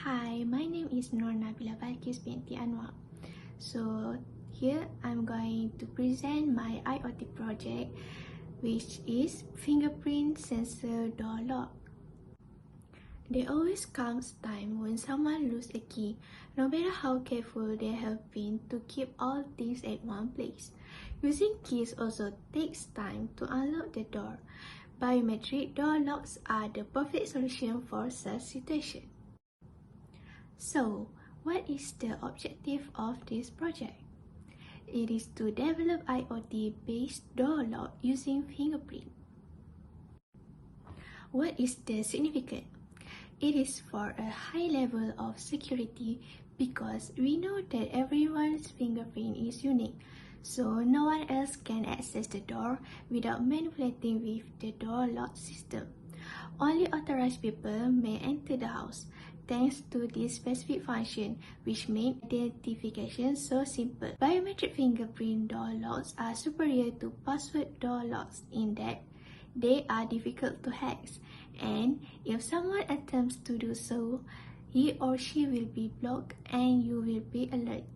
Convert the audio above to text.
Hi, my name is Nabila Balqis binti Anwar. So here I'm going to present my IOT project, which is fingerprint sensor door lock. There always comes time when someone loses a key, no matter how careful they have been to keep all things at one place. Using keys also takes time to unlock the door. Biometric door locks are the perfect solution for such situation. So, what is the objective of this project? It is to develop IoT-based door lock using fingerprint. What is the significance? It is for a high level of security because we know that everyone's fingerprint is unique, so no one else can access the door without manipulating with the door lock system. Only authorized people may enter the house. Thanks to this specific function, which made identification so simple. Biometric fingerprint door locks are superior to password door locks in that they are difficult to hack, and if someone attempts to do so, he or she will be blocked and you will be alerted.